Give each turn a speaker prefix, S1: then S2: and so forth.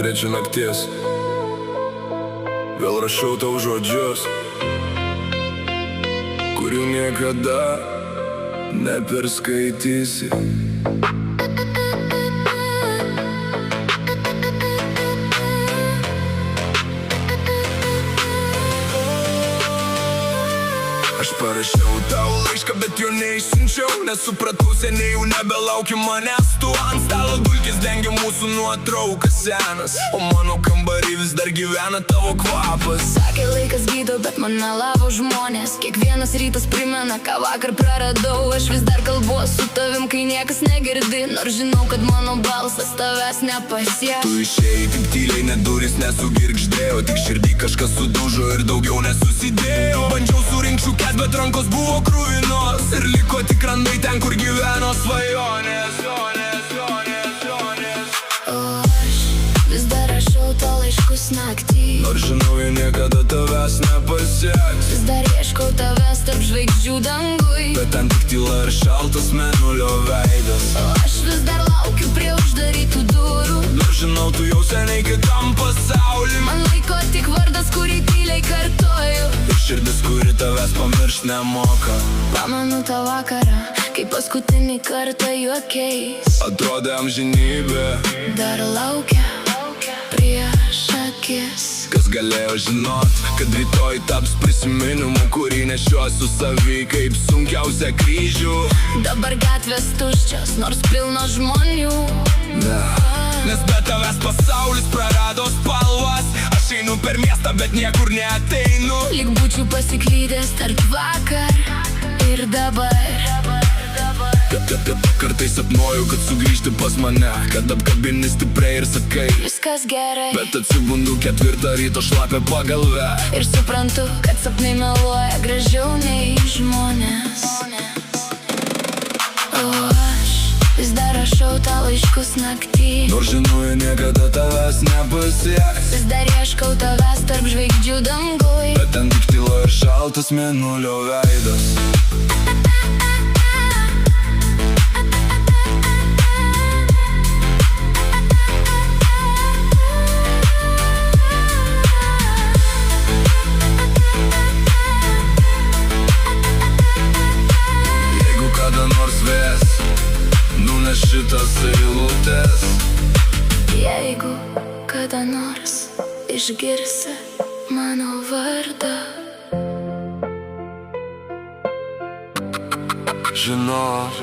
S1: trečią nakties. Vėl rašau tau žodžius, kurių niekada neperskaitysi. Aš parašiau tau laišką, bet jo neišsiunčiau, nes supratau seniai jau nebelauki manęs. Tu ant stalo dulkės dengia mūsų nuotraukas senas, o mano kambarį vis dar gyvena tavo kvapas.
S2: Sakė laikas gydo, bet man melavo žmonės. Kiekvienas rytas primena, ką vakar praradau. Aš vis dar kalbuos su tavim, kai niekas negirdi, nors žinau, kad mano balsas tavęs nepasieks.
S1: Tu išėjai tik tyliai, net durys nesugirgždėjo, tik širdį kažkas sudužo ir daugiau nesusidėjo. Bandžiau surinkti šukes, bet rankos buvo kruvinos ir liko tik randai ten, kur gyveno svajonės.
S2: O aš vis dar rašau tau laiškus naktį,
S1: Nors žinau, jie niekada tavęs nepasieks.
S2: vis dar ieškau tavęs tarp žvaigždžių dangui,
S1: Bet ten tik tyla ir šaltas mėnulio veidas.
S2: o aš vis dar laukiu prie uždarytų durų.
S1: Nors žinau, tu jau seniai kitam pasauly.
S2: Man laiko tik vardas, kurį tyliai kartoju.
S1: Ir širdis, kuri tavęs pamiršt nemoka.
S2: Pamenu tą vakarą, kai paskutinį kartą juokiais.
S1: Atrodė amžinybė,
S2: Dar laukia prieš akis.
S1: kas galėjo žinot, kad rytoj taps prisiminimu, kurį nešiosiu savy kaip sunkiausią kryžių.
S2: Dabar gatvės tuščios, nors pilno žmonių.
S1: Nes be tavęs pasaulis prarado spalvas. Aš einu per miestą, bet niekur neateinu.
S2: Lyg būčiau pasiklydęs tarp vakar ir dabar.
S1: Kartais sapnuoju, kad sugrįžti pas mane, kad apkabini stipriai ir sakai
S2: Viskas gerai.
S1: Bet atsibundu 4 ryto šlapia pagalve.
S2: Ir suprantu, kad sapnai meluoja gražiau nei žmonės. O aš vis dar rašau tau laiškus naktį,
S1: Nors žinau, jie niekada tavęs nepasieks.
S2: vis dar ieškau tavęs tarp žvaigždžių dangui.
S1: Bet ten tik tyla ir šaltas mėnulio veidas. Jeigu kada nors vės nuneš šitas eilutes,
S2: Jeigu kada nors išgirsi mano vardą,
S1: žinok,